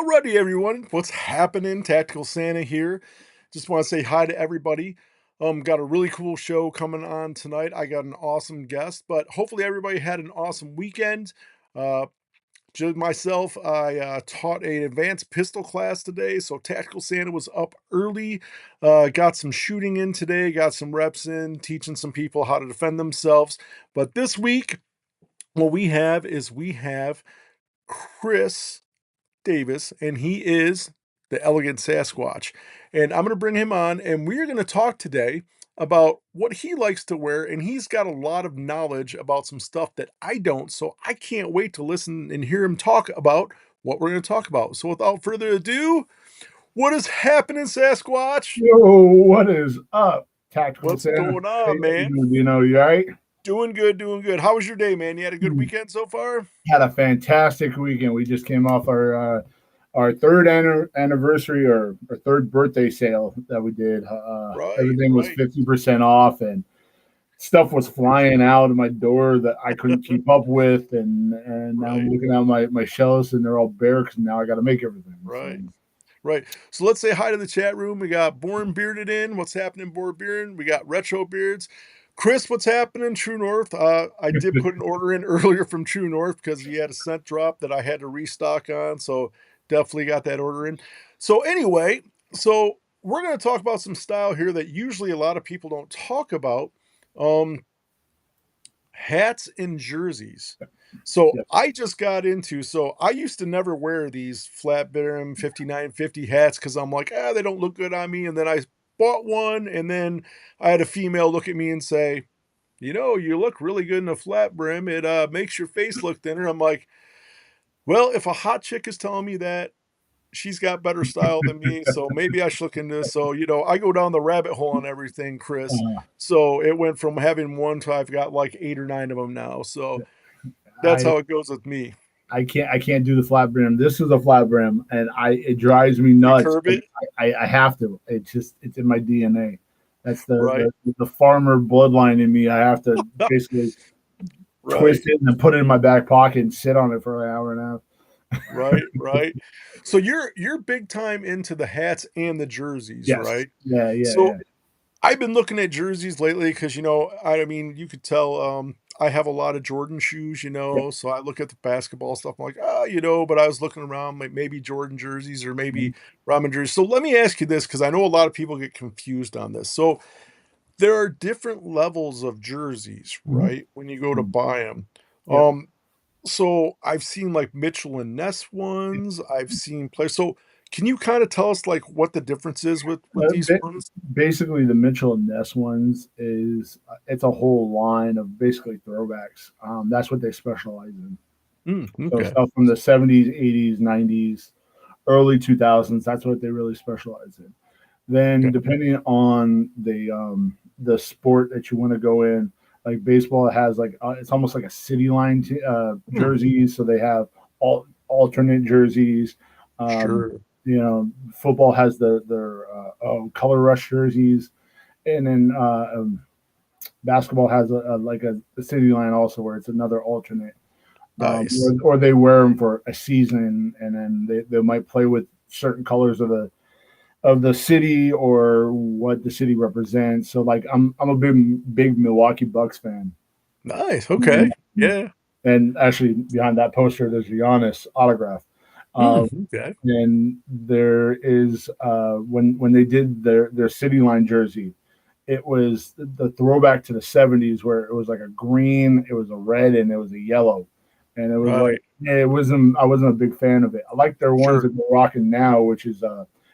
Alrighty, everyone. What's happening? Tactical Santa here. Just want to say hi to everybody. Got a really cool show coming on tonight. I got an awesome guest, but hopefully everybody had an awesome weekend. Uh, just myself, I taught an advanced pistol class today, so Tactical Santa was up early. Got some shooting in today, got some reps in, teaching some people how to defend themselves. But this week, what we have Chris Davis, and he is the elegant Sasquatch. And I'm going to bring him on, and we're going to talk today about what he likes to wear. And he's got a lot of knowledge about some stuff that I don't. So I can't wait to listen and hear him talk about what we're going to talk about. So without further ado, what is happening, Sasquatch? Yo, what is up, Tactical What's Santa? going Hey, on, how you man? doing, Dino? You all right? Doing good, doing good. How was your day, man? You had a good weekend so far? Had a fantastic weekend. We just came off our third anniversary or third birthday sale that we did. Right, Everything was right, 50% off, and stuff was flying out of my door that I couldn't keep up with. And now I'm right, looking at my shelves, and they're all bare because now I got to make everything. So right. Right. So let's say hi to the chat room. We got Born Bearded in. What's happening, Born Beard? We got Retro Beards. Chris, what's happening, True North? I did put an order in earlier from True North because he had a scent drop that I had to restock on. So definitely got that order in. So anyway, so we're going to talk about some style here that usually a lot of people don't talk about. Um, Hats and jerseys. So yeah. I just got into so I used to never wear these flat brim 5950 hats because I'm like, they don't look good on me. And then I bought one, and then I had a female look at me and say, you look really good in a flat brim. It makes your face look thinner. I'm like, well, if a hot chick is telling me that, she's got better style than me, so maybe I should look into this. So, I go down the rabbit hole on everything, Chris. Uh, So it went from having one to I've got like 8 or 9 of them now. So that's I how it goes with me. I can't do the flat brim. This is a flat brim, and it drives me You nuts. curve But it, I have to. It's in my DNA. That's right? the farmer bloodline in me. I have to basically Right, twist it and then put it in my back pocket and sit on it for an hour and a half. right, right. So you're big time into the hats and the jerseys, Yes. right? Yeah. Yeah. So Yeah. I've been looking at jerseys lately because I mean, you could tell I have a lot of Jordan shoes, Yeah. so I look at the basketball stuff. I'm like, but I was looking around like maybe Jordan jerseys or maybe Ramen jerseys. So let me ask you this because I know a lot of people get confused on this. So there are different levels of jerseys, Mm-hmm. right? When you go to Mm-hmm. buy them. Yep. So I've seen like Mitchell and Ness ones. I've seen players. So can you kind of tell us like what the difference is with Uh, these ba- ones? Basically, the Mitchell and Ness ones is it's a whole line of basically throwbacks. That's what they specialize in. So Okay. stuff from the 70s, 80s, 90s, early 2000s. That's what they really specialize in. Then, Okay. depending on the sport that you want to go in, like baseball has like it's almost like a city line Hmm, jerseys. So they have alternate jerseys. Um, sure. Football has their color rush jerseys, and then basketball has a city line also where it's another alternate, Nice. or they wear them for a season, and then they might play with certain colors of the city or what the city represents. So like I'm a big Milwaukee Bucks fan. Nice. And, Okay. Yeah. and actually behind that poster there's Giannis autograph. Mm, Um, okay. and there is when they did their city line jersey, it was the throwback to the 70s where it was like a green, it was a red, and it was a yellow. And it was like Right. it wasn't I wasn't a big fan of it. I like their ones Sure. that they're rocking now, which is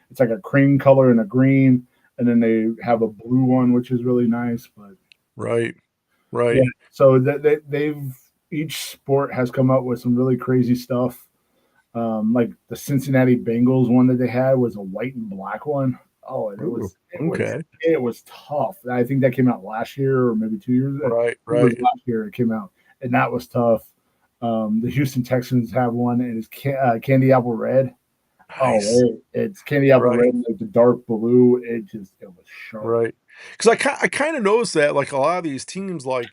it's like a cream color and a green, and then they have a blue one which is really nice. But Right. yeah, Right. so they've each sport has come up with some really crazy stuff. Like the Cincinnati Bengals one that they had was a white and black one. Oh, and Ooh, it was okay. it was tough. I think that came out last year or maybe 2 years. I think Right. it was Right. last year it came out, and that was tough. The Houston Texans have one, and it's candy apple red. Oh, Nice. it's candy apple Right. red, like the dark blue. It was sharp. Right. Because I kind of noticed that like a lot of these teams, like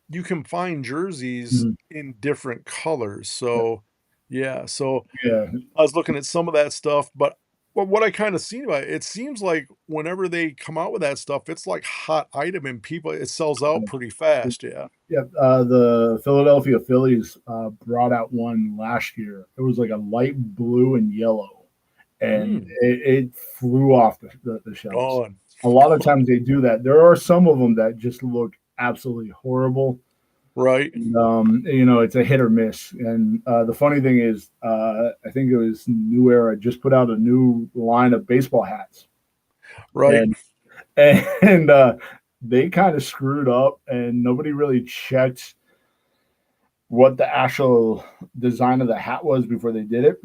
you can find jerseys Mhm. in different colors. Yeah. So Yeah, so Yeah, I was looking at some of that stuff, but what I kinda seen about it, it seems like whenever they come out with that stuff, it's like hot item and people it sells out pretty fast, yeah. yeah. The Philadelphia Phillies brought out one last year. It was like a light blue and yellow, and Mm, it flew off the shelves. gone. A lot of times they do that. There are some of them that just look absolutely horrible. Right, You know, it's a hit or miss. And the funny thing is, I think it was New Era just put out a new line of baseball hats, right, and and they kind of screwed up, and nobody really checked what the actual design of the hat was before they did it.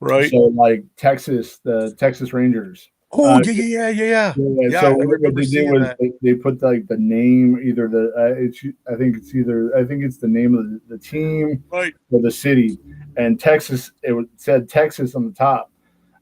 right. So, like the Texas Rangers, Oh, uh, yeah, yeah, yeah, yeah, yeah. yeah. Yeah, So I what remember they did seeing was that. they put like the name, either the it's I think it's the name of the team Right. or the city, and Texas. Said Texas on the top,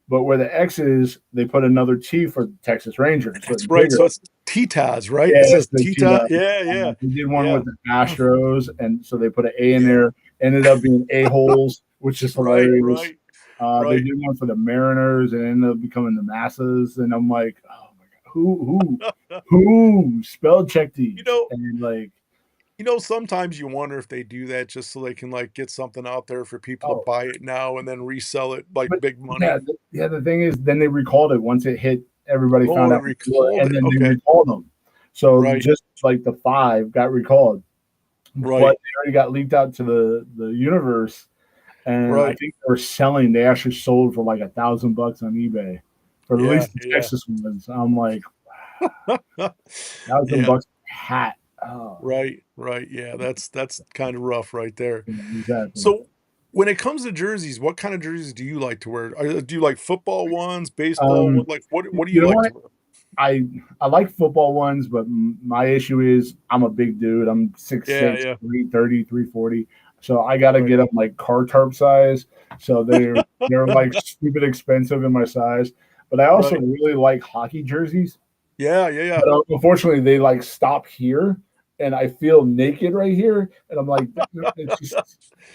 but where the X is, they put another T for Texas Rangers, so it's That's right, bigger. so it's Tita's, right? Yeah, It says the Tita. Tita yeah, yeah, They did one yeah. with the Astros, and so they put an A in Yeah, there. Ended up being a holes, which is right, hilarious. right, They right. did one for the Mariners, and ended up becoming the Masses. And I'm like, oh my god, who spell check You these? know And like, sometimes you wonder if they do that just so they can, like, get something out there for people to oh, buy it now and then resell it, like, but big yeah, money. yeah. The thing is, then they recalled it once it hit. Everybody Oh, found they out before, recalled and it, then they okay. recalled them. So Right, just like the five got recalled, but right, they already got leaked out to the universe, and I right. think they were selling. They actually sold for like $1,000 on eBay for at Yeah, least the yeah. Texas ones. I'm like, thousand Yeah, bucks hat. Oh, right, right, yeah, that's kinda rough right there. yeah, exactly. So, when it comes to jerseys, what kinda jerseys do you like to wear? Do you like football ones, baseball, Um, what do you you know like to what? wear? I I like football ones, but my issue is I'm a big dude. I'm Yeah, 6'6", yeah, 330, 340. So I got to right. get them like car tarp size. So they're like stupid expensive in my size. But I also Right. really like hockey jerseys. Yeah, yeah, yeah. But unfortunately, they like stop here, and I feel naked right here, and I'm like, it's just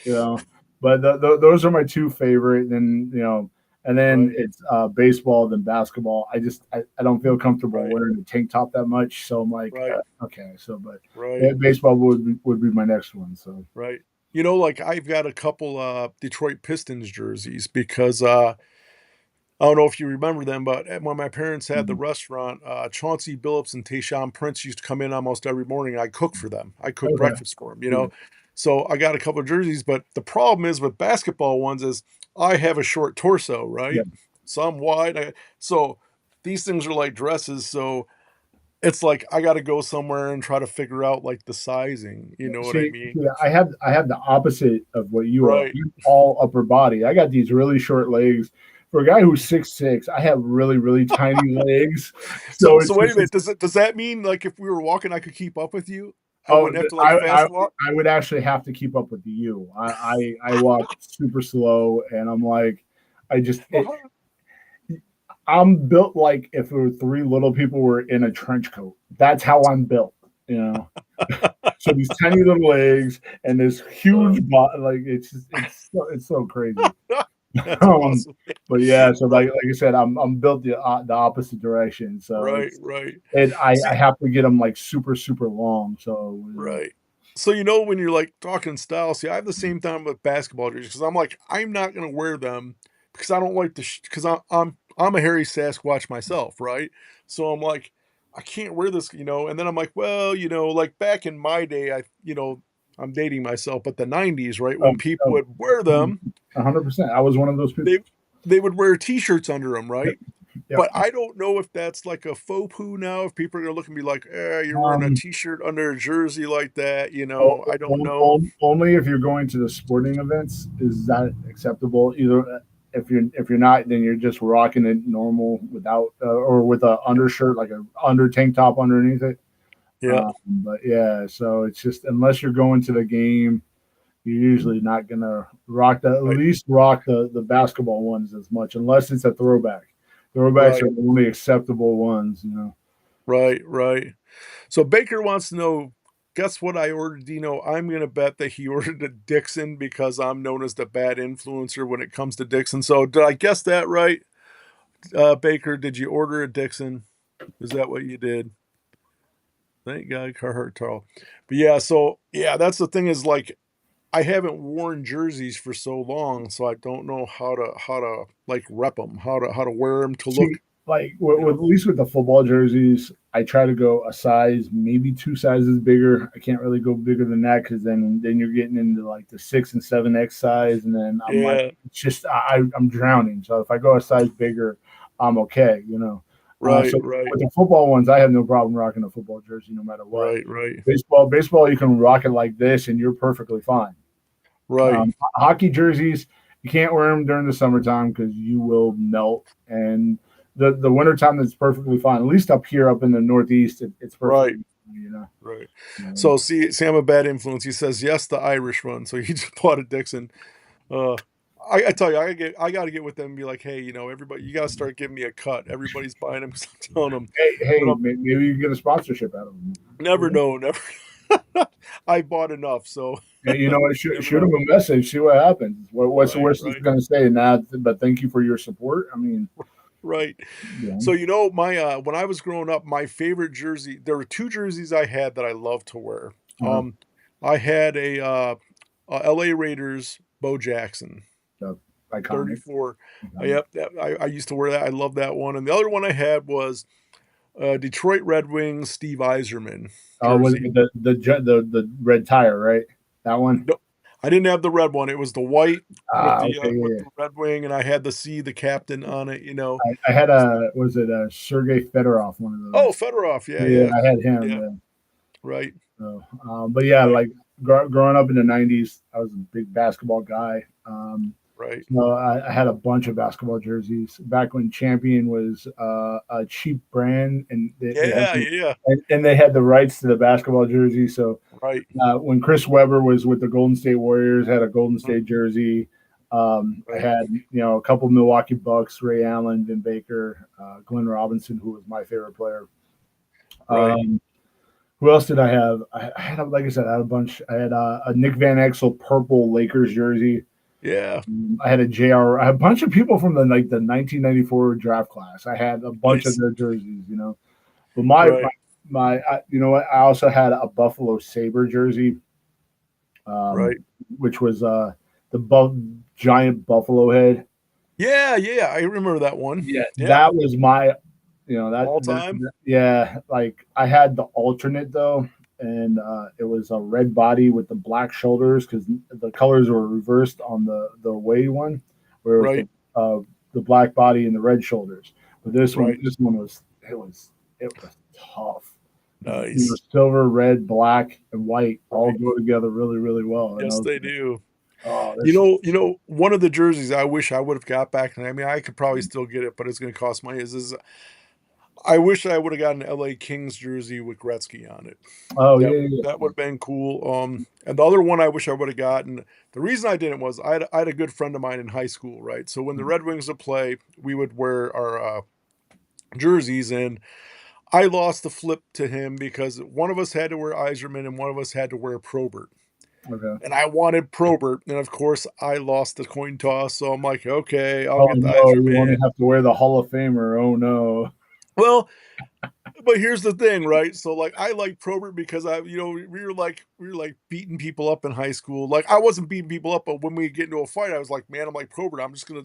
you know. But those are my two favorite, and and then Right, it's baseball, then basketball. I don't feel comfortable right, wearing a tank top that much, so I'm like, right, okay, so but right, baseball would be my next one. So right. Like, I've got a couple, Detroit Pistons jerseys because, I don't know if you remember them, but when my parents had the mm, restaurant, Chauncey Billups and Tayshaun Prince used to come in almost every morning. I cook for them. I cook okay, breakfast for them, yeah, So I got a couple of jerseys, but the problem is with basketball ones is I have a short torso, yeah. right? So I'm wide. So these things are like dresses. So it's like I got to go somewhere and try to figure out like the sizing. You know what I mean? See, I have the opposite of what you are. Right. I'm all upper body. I got these really short legs. For a guy who's 6'6", I have really really tiny legs. So So so it's wait a just minute. Does that mean like if we were walking, I could keep up with you? I oh, wouldn't have to like fast walk. I would actually have to keep up with you. I walk super slow, and I'm like, I'm built like if there were three little people were in a trench coat. That's how I'm built. You know. So these tiny little legs and this Uh, huge body, like it's so crazy. that's Um, awesome. but yeah, so Right, like I said, I'm built the opposite direction. So right, right. I See, have to get them like super super long. So right. So when you're like talking style, see, I have the same thing with basketball jerseys because I'm like, I'm not gonna wear them because I don't like the because I'm a hairy Sasquatch myself, right? So I'm like, I can't wear this, and then I'm like, well, like back in my day, I'm dating myself, but the '90s, right, when people oh, would wear them, 100%. I was one of those people. they they would wear t-shirts under them, Yep, right? yep. But I don't know if that's like a faux poo now, if people are gonna look and be like, you're wearing a Um, t-shirt under a jersey like that, I don't o- know. only if you're going to the sporting events is that acceptable. Either if you're not, then you're just rocking it normal without or with a undershirt like a under tank top underneath it. Yeah, But yeah, so it's just unless you're going to the game, you're usually not gonna rock at right, least rock the basketball ones as much unless it's a throwback. Throwbacks right, are the only acceptable ones. right, right. So Baker wants to know, guess what I ordered, Dino? I'm gonna bet that he ordered a Dixon because I'm known as the bad influencer when it comes to Dixon. So did I guess that right? Baker, did you order a Dixon? Is that what you did? Thank God, Carhartt towel. But yeah, so yeah, that's the thing is like I haven't worn jerseys for so long, so I don't know how to like rep them, how to wear them to See, look, like you with know. at least with the football jerseys, I try to go a size, maybe two sizes bigger. I can't really go bigger than that because then you're getting into like the 6 and 7X size, and then I'm like, Yeah, it's just I'm drowning. So if I go a size bigger, I'm okay, you know. right, So right, with the football ones, I have no problem rocking a football jersey no matter what. right, right, Baseball, you can rock it like this, and you're perfectly fine. right, Hockey jerseys, you can't wear them during the summertime because you will melt. And the wintertime, that's perfectly fine. At least up here, up in the Northeast, it's right, perfectly fine, you know. right. Um, So see, I'm a bad influence. He says yes, the Irish one. So he just bought a Dixon. Uh, I tell you, I gotta get with them and be like, hey, everybody, you gotta start giving me a cut. Everybody's buying them because I'm telling them, but hey, maybe you can get a sponsorship out of them. never know, never. I bought enough, so Yeah, you know what? you never Shoot them know. a message. See what happens. What's the Right, worst it's right, going to say? Not, but thank you for your support. I mean, right. yeah. So my when I was growing up, my favorite jersey. There were two jerseys I had that I loved to wear. Uh, I had a L.A. Raiders Bo Jackson so iconic. 34. iconic. Yep, I used to wear that. I love that one. And the other one I had was Detroit Red Wings Steve Eiserman Was jersey. it the red tire, right? That one. No, I didn't have the red one. It was the white with Ah, the okay, yeah, yeah. red wing, and I had the captain on it. I had a was it a Sergei Fedorov one of Oh, those? Fedorov. Yeah, Yeah, yeah, I had him. yeah. Yeah. Right, So, but yeah, right, like growing up in the '90s, I was a big basketball guy. right. So I had a bunch of basketball jerseys back when Champion was a cheap brand, and Yeah, yeah. they had the rights to the basketball jersey. So Right. when Chris Webber was with the Golden State Warriors, had a Golden Mhm. State jersey. I Right, had a couple Milwaukee Bucks, Ray Allen, Vin Baker, Glenn Robinson, who was my favorite player. right. Um, who else did I have? I had, like I said, I had a bunch. I had a Nick Van Exel purple Lakers jersey. Yeah, I had a JR. I had a bunch of people from the 1994 draft class. I had a bunch of nice. their jerseys, you know. But my my, Right, you know what? I also had a Buffalo Saber jersey, right. which was giant buffalo head. Yeah, yeah, I remember that one. Yeah, Yeah, that was my, all time. yeah, like I had the alternate though, and it was a red body with the black shoulders because the colors were reversed on the away one, where it was Right, the black body and the red shoulders. But right. this one was it was tough. Nice. Silver, red, black, and white all Right. go together really, really well. And I Yes, was they like, do. oh, this is One of the jerseys I wish I would have got back, and I mean, I could probably still get it, but it's going to cost money. Is I wish I would have gotten an L.A. Kings jersey with Gretzky on it. oh That yeah, yeah, that would have been cool. And the other one I wish I would have gotten. The reason I didn't was I had a good friend of mine in high school, right? So when the Red Wings would play, we would wear our jerseys, and I lost the flip to him because one of us had to wear Iserman and one of us had to wear Probert. okay. And I wanted Probert, and of course I lost the coin toss. So I'm like, okay, I'll Oh get the no, you want Iserman. to have to wear the Hall of Famer? Oh no. Well, but here's the thing, right? So like I like Probert because we were like beating people up in high school. Like I wasn't beating people up, but when we get into a fight, I was like, man, I'm like Probert. I'm just gonna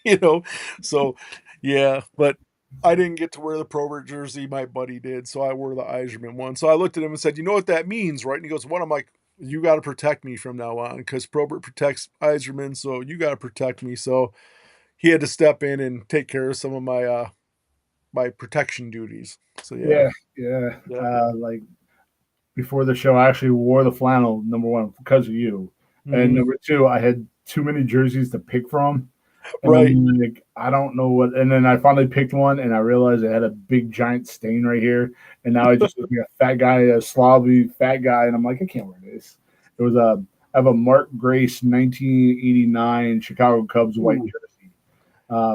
you know. So yeah, but I didn't get to wear the Probert jersey. My buddy did, so I wore the Iserman one. So I looked at him and said, "You know what that means, right?" And he goes, "What?" I'm like, "You got to protect me from now on because Probert protects Iserman, so you got to protect me." So he had to step in and take care of some of my protection duties. So yeah, Yeah, yeah. yeah, Like before the show, I actually wore the flannel. Number one, because of you, and hmm number two, I had too many jerseys to pick from, and right, I'm like, I don't know what. And then I finally picked one, and I realized it had a big giant stain right here, and now I just look like a fat guy, a slobby fat guy, and I'm like, I can't wear this. It was a I have a Mark Grace 1989 Chicago Cubs white ooh, jersey.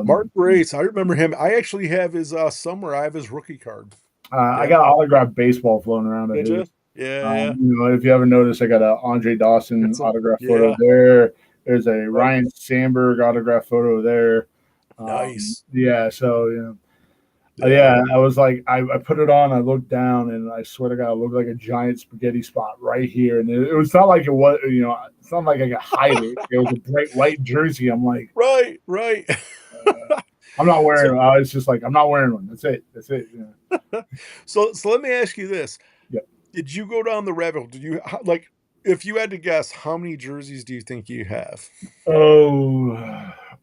Mark Um, Grace. I remember him. I actually have his somewhere. I have his rookie card. I Yeah, got an autographed baseball floating around of did his. you? Yeah, yeah. If you haven't noticed, I got a Andre Dawson It's a autograph photo yeah, there. There's a right. Ryan Sandberg autograph photo there. Nice. Yeah, so Yeah. yeah, I was like, I put it on, I looked down, and I swear to God, it looked like a giant spaghetti spot right here. And it was not like it was, it's not like I could hide it. It was a bright white jersey. I'm like, Right, right. I'm not So wearing. I was just like, I'm not wearing one. That's it. That's it. so let me ask you this. Yeah. Did you go down the rabbit hole? Did you like if you had to guess, how many jerseys do you think you have? Oh,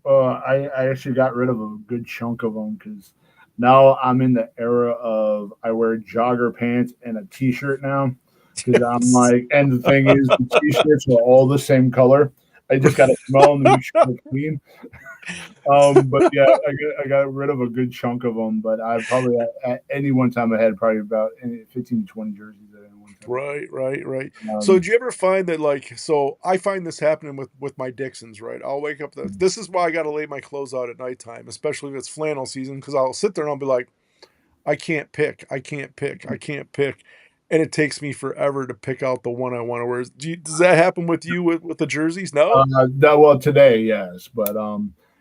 I actually got rid of a good chunk of them because now I'm in the era of I wear jogger pants and a t-shirt now because I'm Yes. like, and the thing is, the t-shirts are all the same color. I just got to smell them to make sure they're clean. But yeah, I got rid of a good chunk of them. But I probably at any one time I had probably about 15 to 20 jerseys at any one time. Right, right, right. So Um, did you ever find that like so I find this happening with my Dixons, right? I'll wake up this is why I gotta lay my clothes out at nighttime, especially if it's flannel season, because I'll sit there and I'll be like, I can't pick, I can't pick, I can't pick. And it takes me forever to pick out the one I want to wear. Does that happen with you with the jerseys? No? well, today, yes, but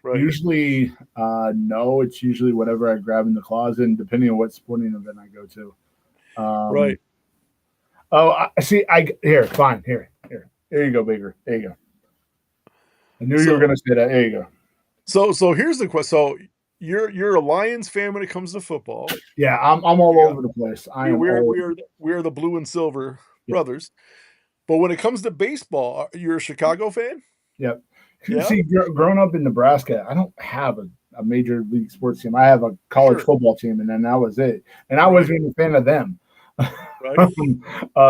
Right, usually, no. It's usually whatever I grab in the closet, and depending on what sporting event I go to. right. Oh, I see. I here, fine, here. There you go, Baker. There you go. I knew you were So going to say that. There you go. so here's the question. So you're a Lions fan when it comes to football. Yeah, I'm all You got over the place. I am all over. we are the blue and silver Yep, brothers. But when it comes to baseball, you're a Chicago fan? yep. Yeah? See, growing up in Nebraska, I don't have a major league sports team. I have a college Sure. football team, and then that was it. And I Right, wasn't even a fan of them. right,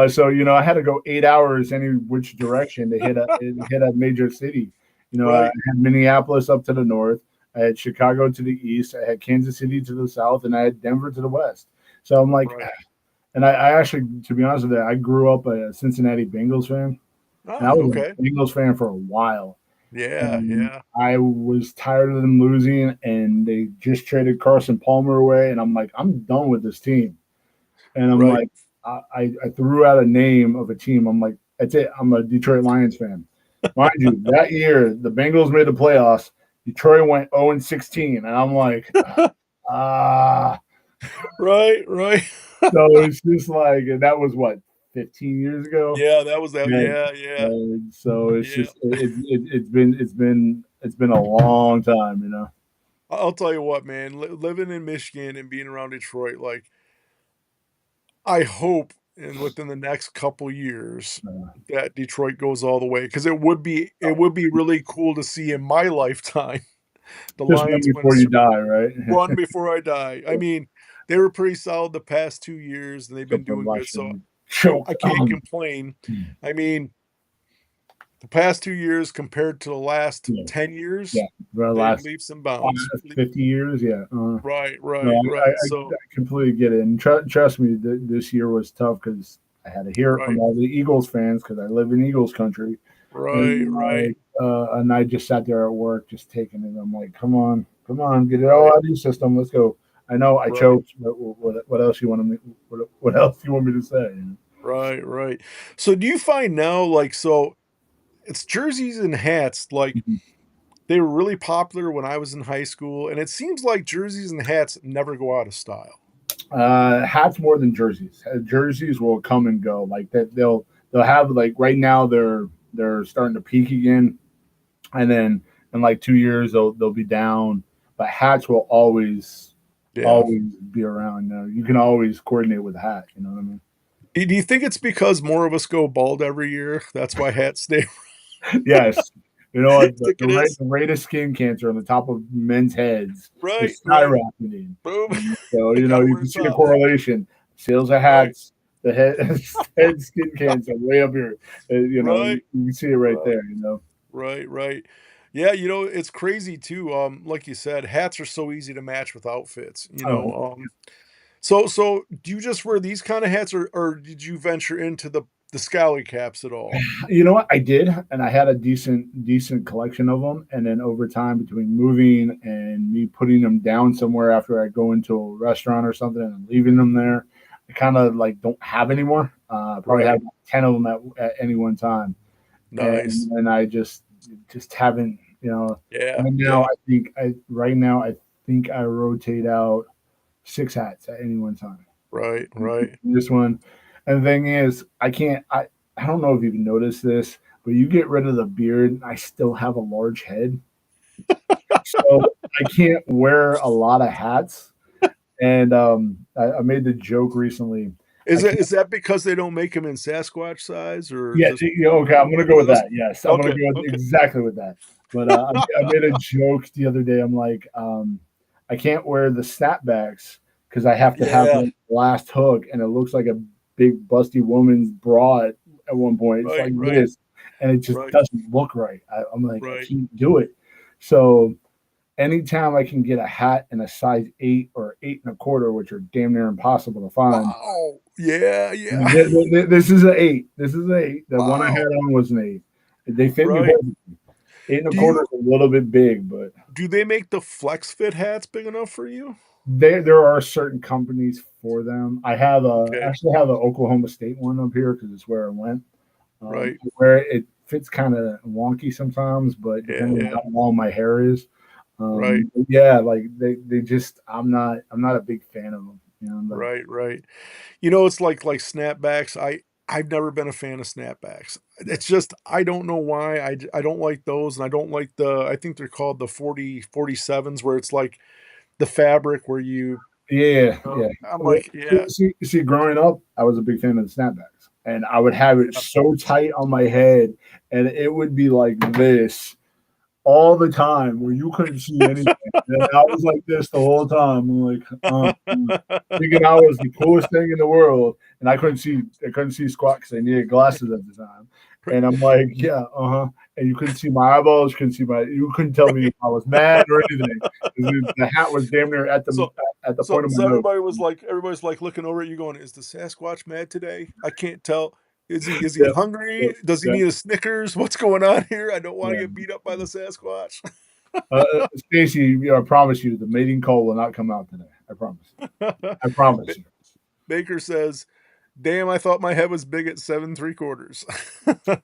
So I had to go 8 hours any which direction to hit a major city. I right, had Minneapolis up to the north, I had Chicago to the east, I had Kansas City to the south, and I had Denver to the west. So I'm like, right. and I actually, to be honest with you, I grew up a Cincinnati Bengals fan, and I Ah, was okay. a Bengals fan for a while. Yeah, And yeah. I was tired of them losing, and they just traded Carson Palmer away, and I'm like, I'm done with this team. And I'm Right. like, I threw out a name of a team. I'm like, that's it. I'm a Detroit Lions fan. Mind you, that year the Bengals made the playoffs. Detroit went 0-16, and I'm like, ah. Right, right. So it's just like, and that was what 15 years ago. Yeah, that was that. And, Yeah, yeah, so it's yeah. just it's been a long time. I'll tell you what, man, living in Michigan and being around Detroit, like I hope and within the next couple years Uh, that Detroit goes all the way because it would be really cool to see in my lifetime the just one Lions win a before you die, right? run before I die. I mean, they were pretty solid the past 2 years, and they've been Except for doing good, last so year, choked. I can't complain. I mean, the past 2 years compared to the last Yeah, 10 years, yeah. The they've last leaps and bounds. 50 years, yeah. Right, No, right, right. So I completely get it. And trust me, this year was tough because I had to hear it from right, all the Eagles fans because I live in Eagles country. right, And right, and I just sat there at work just taking it. I'm like, come on, get it all right, out of your system. Let's go. I know I right, choked, but what else you want me? What else you want me to say? right, right. So do you find now, like, so it's jerseys and hats, like Mhm. they were really popular when I was in high school, and it seems like jerseys and hats never go out of style. Hats more than jerseys. Jerseys will come and go. Like that, they'll have like right now they're starting to peak again, and then in like 2 years they'll be down. But hats will Yeah. always be around. You can always coordinate with a hat. You know what I mean? Do you think it's because more of us go bald every year? That's why hats stay. Yes. You know You what? think it is? The rate of skin cancer on the top of men's heads Right, is right. skyrocketing. Boom. So, I gotta you wear can see the socks. correlation. Sales of Right, hats, the head, head skin cancer way up here. right, You can see it right right, there. right, right. Yeah, it's crazy too. Like you said, hats are so easy to match with outfits, Oh, So do you just wear these kind of hats or did you venture into the scally caps at all? you know what? I did, and I had a decent collection of them. And then over time, between moving and me putting them down somewhere after I go into a restaurant or something and leaving them there, I kind of like don't have anymore. Probably have Right. 10 of them at any one time, Nice. and I just haven't, you know. Yeah. Right now, Yeah. I think I rotate out 6 hats at any one time. Right. Right. This one, and the thing is, I can't. I don't know if you've noticed this, but you get rid of the beard, I still have a large head, so I can't wear a lot of hats. And I made the joke recently. I can't. Is that because they don't make them in Sasquatch size or Yeah, just okay. I'm gonna go with because? that. Yes, I'm gonna Okay. go with Okay. exactly with that. But I made a joke the other day. I'm like, I can't wear the snapbacks because I have to have Yeah. the last hook, and it looks like a big busty woman's bra at one point. It's Right. like Right. this, and it just Right. doesn't look right. I'm like, I Right. can't do it. So anytime I can get a hat in a size 8 or 8 1/4, which are damn near impossible to find. Wow. Yeah. Yeah. This is an 8. This is an 8. The one I had Wow. on was an 8. They fit me Right. perfectly. Eight and a Do quarter you is a little bit big, but do they make the flex fit hats big enough for you? there are certain companies for them. Okay. actually have an Oklahoma State one up here because it's where I went. Right. Where it fits kind of wonky sometimes, but Yeah. depending on Yeah. how long my hair is, Right. yeah, like they just I'm not a big fan of them. You know, like Right. Right. You know, it's like snapbacks. I've never been a fan of snapbacks. It's just I don't know why. I don't like those, and I don't like I think they're called the 47s, where it's like the fabric where yeah, yeah. I'm like, yeah, See, growing up, I was a big fan of the snapbacks, and I would have it yeah, so tight on my head, and it would be like this all the time, where you couldn't see anything. And I was like this the whole time. I'm like, thinking I was the coolest thing in the world, and I couldn't see squat because I needed glasses at the time. right, And I'm like, yeah, and you couldn't see my eyeballs, you couldn't tell me if right. I was mad or anything. The hat was damn near So at the point of my so nose. everybody's like looking over at you going, "Is the Sasquatch mad today? I can't tell. Is he Yeah, hungry? yeah, Does he yeah. need a Snickers? What's going on here? I don't want to Yeah. get beat up by the Sasquatch." Stacy, I promise you, the mating call will not come out today. I promise. I Ba- promise you. Baker says, "Damn, I thought my head was big at 7 3/4."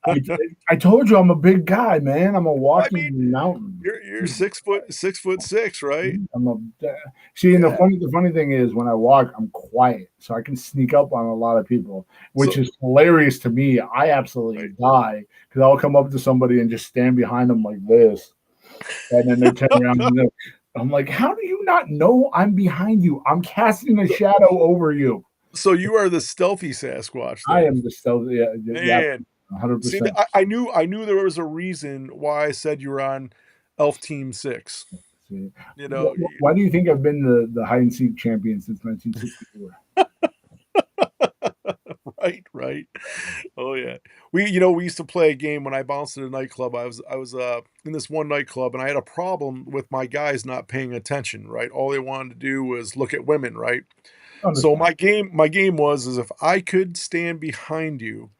I, I told you I'm a big guy, man. I'm a I walking mean, mountain. you're 6'6", right? I'm a see, and Yeah. the funny thing is, when I walk, I'm quiet, so I can sneak up on a lot of people, which So is hilarious to me. I absolutely right. die because I'll come up to somebody and just stand behind them like this, and then they turn around and I'm like, "How do you not know I'm behind you? I'm casting a So shadow over you." so you are the stealthy Sasquatch I then. am the stealth. Yeah, yeah, Man, see, 100%. I knew there was a reason why I said you were on Elf Team 6. See, You know, why do you think I've been the hide and seek champion since 1964? right, right. Oh, yeah. We used to play a game when I bounced at a nightclub. I was in this one nightclub, and I had a problem with my guys not paying attention, right? All they wanted to do was look at women, right? So Understand? my game was is if I could stand behind you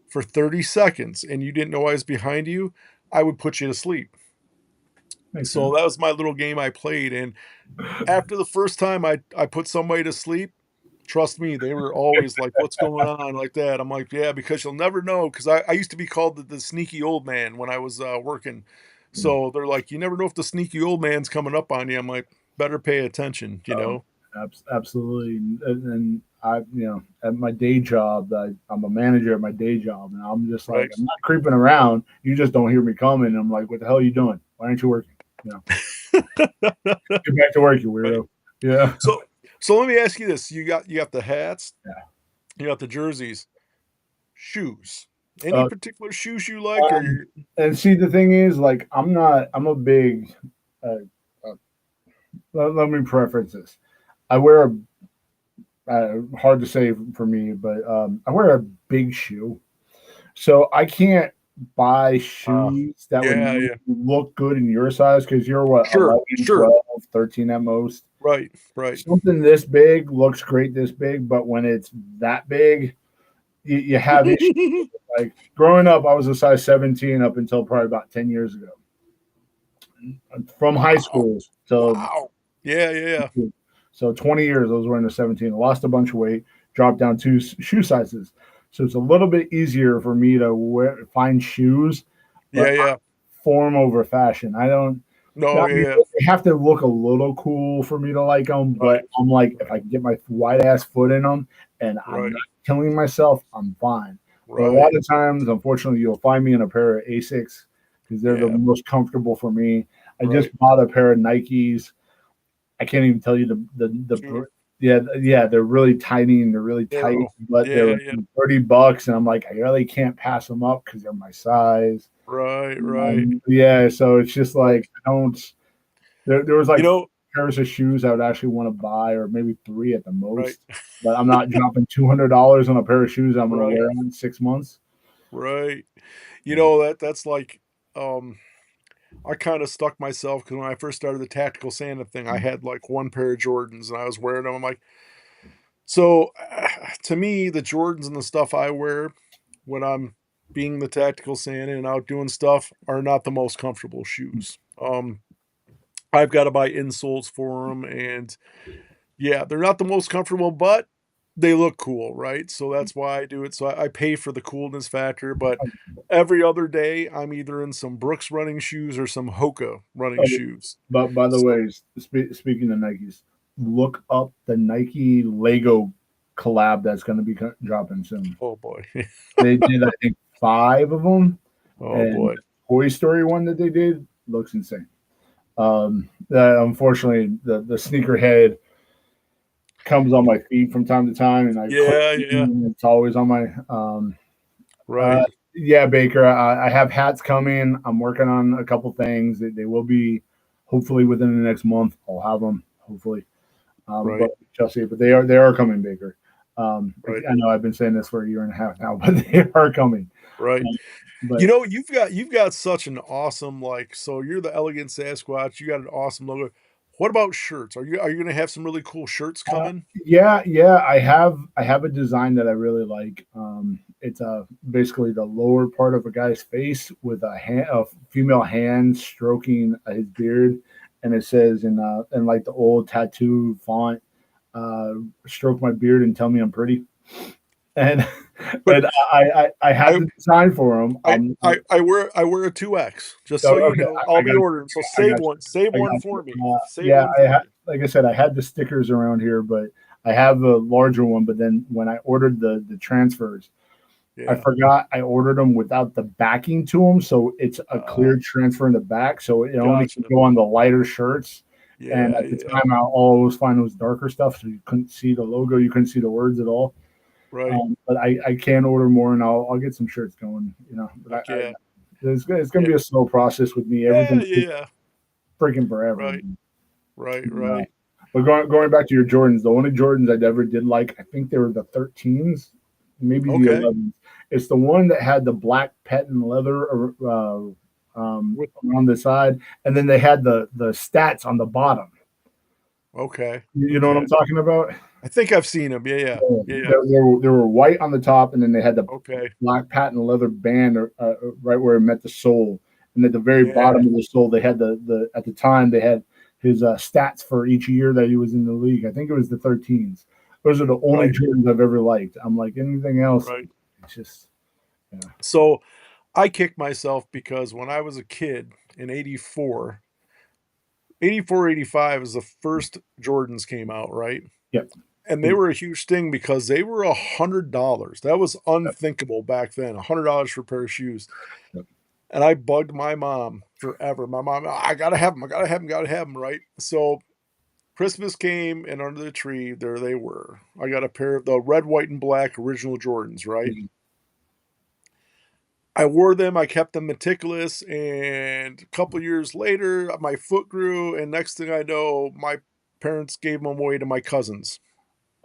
for 30 seconds and you didn't know I was behind you, I would put you to sleep. Makes So sense. that was my little game I played, and after the first time I put somebody to sleep, trust me, they were always like, "What's going on?" like that. I'm like, "Yeah, because you'll never know." Because I used to be called the sneaky old man when I was working. Yeah. So they're like, "You never know if the sneaky old man's coming up on you." I'm like, "Better pay attention," you Um, know? absolutely. And I, at my day job, I'm a manager at my day job, and I'm just like, Right? I'm not creeping around. You just don't hear me coming. And I'm like, what the hell are you doing? Why aren't you working? You know, get back to work, you Right? weirdo. Yeah. So let me ask you this: you got the hats, Yeah. you got the jerseys, shoes. Any Uh, particular shoes you like, or um, you and see, the thing is, like, I'm a big, uh, uh, let me preference this. I wear hard to say for me, but I wear a big shoe. So I can't buy uh, shoes that would yeah, make yeah. you look good in your size because you're what, Sure, 11, sure. 12, 13 at most. Right, right. Something this big looks great this big, but when it's that big, you have issues. Like growing up, I was a size 17 up until probably about 10 years ago. From high Wow. school to Wow. Yeah, yeah, yeah. so 20 years, I was wearing a 17. I lost a bunch of weight. drop down two shoe sizes. So it's a little bit easier for me to find shoes, Yeah, but yeah. form over fashion. I don't. No, I yeah, mean, yeah. they have to look a little cool for me to like them, but Right, I'm like, if I right, can get my white ass foot in them and I'm right, not killing myself, I'm fine. But a lot right. of times, unfortunately, you'll find me in a pair of Asics because they're the Yeah, most comfortable for me. I just right. bought a pair of Nikes. I can't even tell you Sure. yeah, they're really tiny and they're really tight, Narrow. but they're Yeah, like yeah. $30, and I'm like, I really can't pass them up because they're my size. Right, right, Yeah, so it's just right. like I don't. There was You like know, pairs of shoes I would actually want to buy, or maybe three at the right, most. But I'm not dropping $200 on a pair of shoes I'm going to right, wear in 6 months. right. You Yeah. know that's like um I kind of stuck myself because when I first started the tactical Santa thing, I had like one pair of Jordans and I was wearing them. I'm like, so to me, the Jordans and the stuff I wear when I'm being the tactical Santa and out doing stuff are not the most comfortable shoes. I've got to buy insoles for them, and yeah, they're not the most comfortable, but they look cool, right? So that's why I do it. So I pay for the coolness factor, but every other day I'm either in some Brooks running shoes or some Hoka running Oh, shoes. but by the So, way, speaking of Nikes, look up the Nike Lego collab that's going to be dropping soon. oh boy. They did, I think, five of them, Oh and boy. the Toy Story one that they did looks insane. Unfortunately, the sneakerhead comes on my feed from time to time, and I click. Yeah, yeah. It's always on my. Uh, Right, yeah, Baker. I have hats coming. I'm working on a couple things. They will be hopefully within the next month. I'll have them hopefully. But right, Chelsea, but they are coming, Baker. right, I know I've been saying this for a year and a half now, but they are coming. right. Um, but You know, you've got such an awesome, like, so you're the elegant Sasquatch, you got an awesome logo. What about shirts? Are you gonna have some really cool shirts coming? yeah, I have a design that I really like. It's basically the lower part of a guy's face with a female hand stroking his beard, and it says in like the old tattoo font, uh, "Stroke my beard and tell me I'm pretty." And But I had I the design for him. I wear a 2X, just so So you okay, know. I'll I be got ordering, so I save got one save I one got for me. Save yeah, one for me. like I said, I had the stickers around here, but I have a larger one. But then when I ordered the transfers, I Yeah. forgot I ordered them without the backing to them, so it's a Uh, clear transfer in the back, so it only gotcha. can go on the lighter shirts. And Yeah, at the yeah. time, I always find was darker stuff, so you couldn't see the logo, you couldn't see the words at all. Right. But I can order more, and I'll get some shirts going. But Heck yeah. it's going Yeah. to be a slow process with me. Yeah, Everything takes yeah. freaking forever. Right. Right, Uh, right. but going back to your Jordans, the only Jordans I ever did like, I think they were the 13s, maybe the Okay. 11s. It's the one that had the black patent leather With around the side, and then they had the stats on the bottom. okay. You know what Okay. I'm talking about? I think I've seen them. Yeah, yeah. Yeah, yeah. They were white on the top, and then they had the Okay. black patent leather band right where it met the sole. And at the very Yeah. bottom of the sole, they had the at the time they had his stats for each year that he was in the league. I think it was the 13s. Those are the only Right, Jordans I've ever liked. I'm like anything else, right. it's just yeah. So I kicked myself because when I was a kid in 84, 84, 85 is the first Jordans came out, right? Yep. And they were a huge thing because they were $100. That was Yep. unthinkable back then, $100 for a pair of shoes. Yep. And I bugged my mom forever. My mom, I gotta have them, I gotta have them, gotta have them, right? So Christmas came, and under the tree, there they were. I got a pair of the red, white, and black original Jordans, right? I wore them, I kept them meticulous, and a couple years later, my foot grew, and next thing I know, my parents gave them away to my cousins.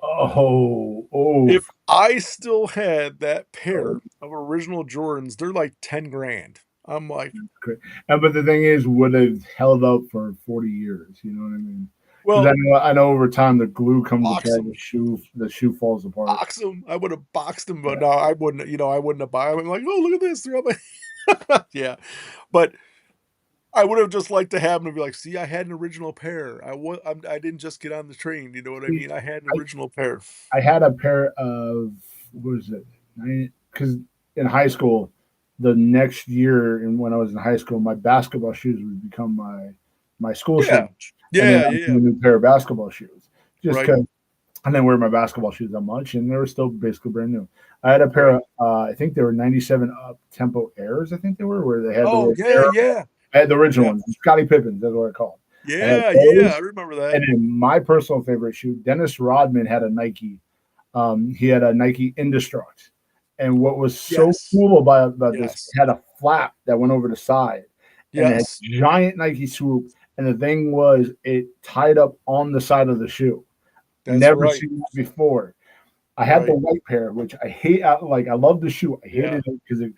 Oh, If I still had that oh, pair of original Jordans, they're like 10 grand. I'm like, great. But the thing is, would have held up for 40 years. You know what I mean? Because well, I know over time the glue comes box apart, them, the shoe falls apart. box them. I would have boxed them, but Yeah. no, I wouldn't, I wouldn't have bought them. I'm like, oh, look at this. They're on my yeah. But I would have just liked to have him to be like, "See, I had an original pair. I didn't just get on the train." You know what I See, mean? I had an I original pair. I had a pair of what was it? Because in high school, the next year, and when I was in high school, my basketball shoes would become my school Yeah, shoes, and then yeah, I yeah, yeah. got a new pair of basketball shoes, just Right, because I didn't wear my basketball shoes that much, and they were still basically brand new. I had a pair right. of I think they were '97 up tempo airs. I think they were where they had the Oh little yeah, air. yeah, I had the original yeah, ones, Scottie Pippins. That's what I call them. I had yeah, yeah. I those, remember that. and then my personal favorite shoe, Dennis Rodman had a Nike. He had a Nike Indestruct, and what was so Yes, cool about this, yes, it had a flap that went over the side, and it had yes. giant Nike swoop. And the thing was, it tied up on the side of the shoe. That's Never right, seen that before. I had the right. white pair, which I hate. Like I love the shoe. I Yeah. hated it because it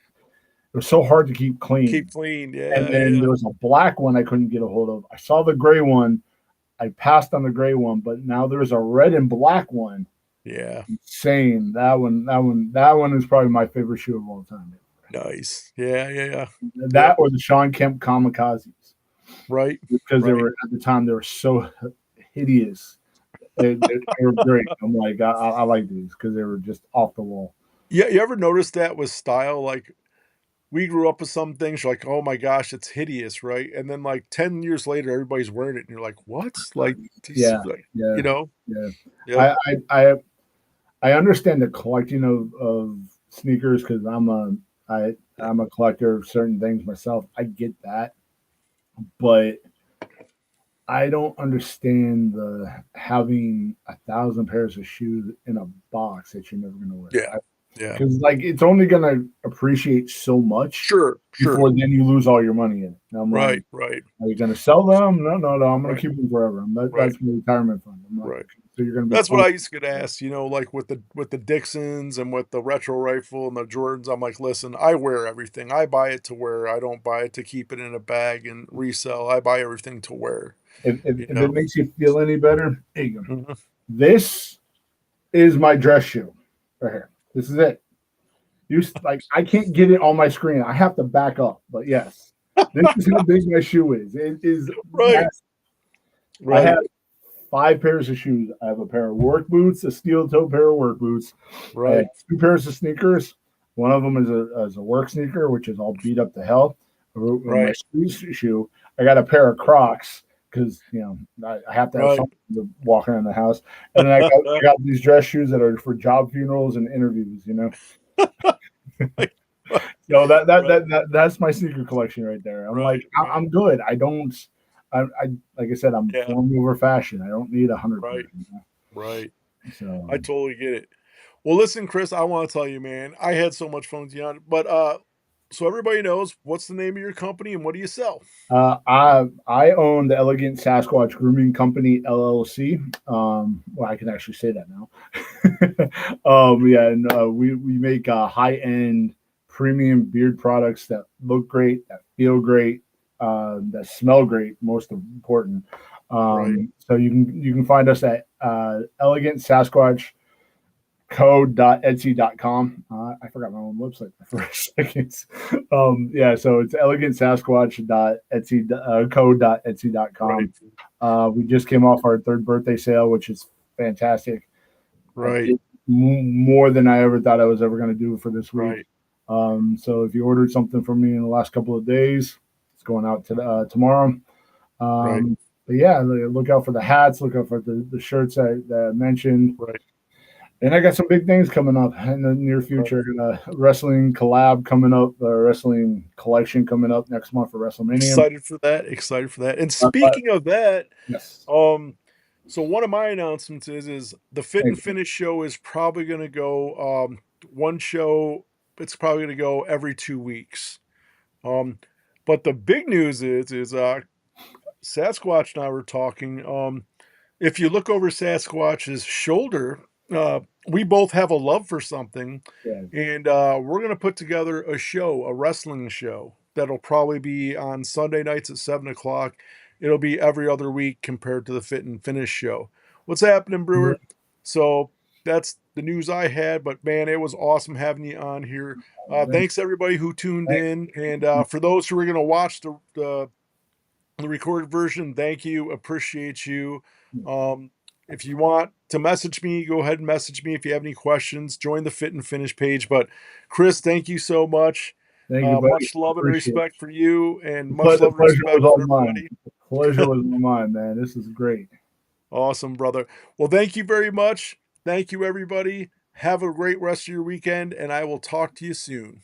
was so hard to keep clean. Keep clean. And Yeah, then yeah, there was a black one I couldn't get a hold of. I saw the gray one. I passed on the gray one, but now there's a red and black one. yeah. Insane. That one is probably my favorite shoe of all time. Nice. Yeah, yeah, yeah. That Yep. or the Sean Kemp Kamikazes Right, because they right. were at the time they were so hideous. They were great. I'm like I like these because they were just off the wall. Yeah, you ever notice that with style? Like we grew up with some things you're like, "Oh my gosh, it's hideous," right? And then like 10 years later, everybody's wearing it and you're like, "What?" Like these Yeah, like, yeah, you know? yeah. Yep. I I I, I understand the collecting of sneakers because Yeah. I'm a collector of certain things myself. I get that, but I don't understand the having 1,000 pairs of shoes in a box that you're never going to wear. Yeah. Yeah. Because like it's only going to appreciate so much Sure, sure. before then you lose all your money in it. And I'm like, Right, right, are you going to sell them? No, no, no. I'm going to right, keep them forever. right, That's my retirement fund. I'm like, right. so you're going to be That's what 20. I used to get asked, like with the Dixons and with the retro rifle and the Jordans. I'm like, listen, I wear everything. I buy it to wear. I don't buy it to keep it in a bag and resell. I buy everything to wear, If it know? makes you feel any better, there you go. Mhm. This is my dress shoe right here. This is it. You like I can't get it on my screen. I have to back up. But yes, this is how big my shoe is. It is Right, massive. I have right, 5 pairs of shoes. I have a pair of work boots, a steel toe pair of work boots. I have right, 2 pairs of sneakers. One of them is a work sneaker, which is all beat up to hell. My right, street shoe. I got a pair of Crocs because I have to have right. something to walk around the house. And then I got these dress shoes that are for job funerals and interviews. Right, So right, that's my sneaker collection right there. I'm like right, right. I'm good. I don't. I like I said, I'm Yeah, form over fashion. I don't need 100 right, pairs. right. So I totally get it. Well, listen, Chris, I want to tell you, man, I had so much fun with you on it. But so everybody knows what's the name of your company and what do you sell? I own the Elegant Sasquatch Grooming Company LLC. Well, I can actually say that now. Yeah, and we make high end premium beard products that look great, that feel great, that smell great. Most important. Right. So you can find us at Elegant Sasquatch code.etsy.com. I forgot my own website for a second. Yeah, so it's elegantsasquatch.etsy code.etsy.com. Right. We just came off our third birthday sale, which is fantastic. I Right. did more than I ever thought I was ever going to do for this week. Right. So if you ordered something from me in the last couple of days, it's going out tomorrow. Right. But yeah, look out for the hats, look out for the shirts that I mentioned. Right. And I got some big things coming up in the near Right. future. Wrestling collab coming up, wrestling collection coming up next month for WrestleMania. Excited for that. Excited for that. And But speaking of that, yes, um, so one of my announcements is the Fit and thank you. Finish show is probably gonna go one show, it's probably gonna go every 2 weeks. Um, but the big news is Sasquatch and I were talking. If you look over Sasquatch's shoulder, we both have a love for something, Yeah. and we're gonna put together a show, a wrestling show that'll probably be on Sunday nights at 7 o'clock. It'll be every other week compared to the Fit and Finish show. What's happening, Brewer? Mhm. So that's the news I had, but man, it was awesome having you on here. Thank Thanks everybody who tuned thank in, and you. for those who are gonna watch the the recorded version, thank you. Appreciate you. Um, if you want to message me, go ahead and message me. If you have any questions, join the Fit and Finish page. But Chris, thank you so much. Thank you, buddy. Much love and Appreciate it. respect for you, and much The love and pleasure was respect all for mine. everybody. The pleasure was all mine, man. This is great. Awesome, brother. Well, thank you very much. Thank you, everybody. Have a great rest of your weekend, and I will talk to you soon.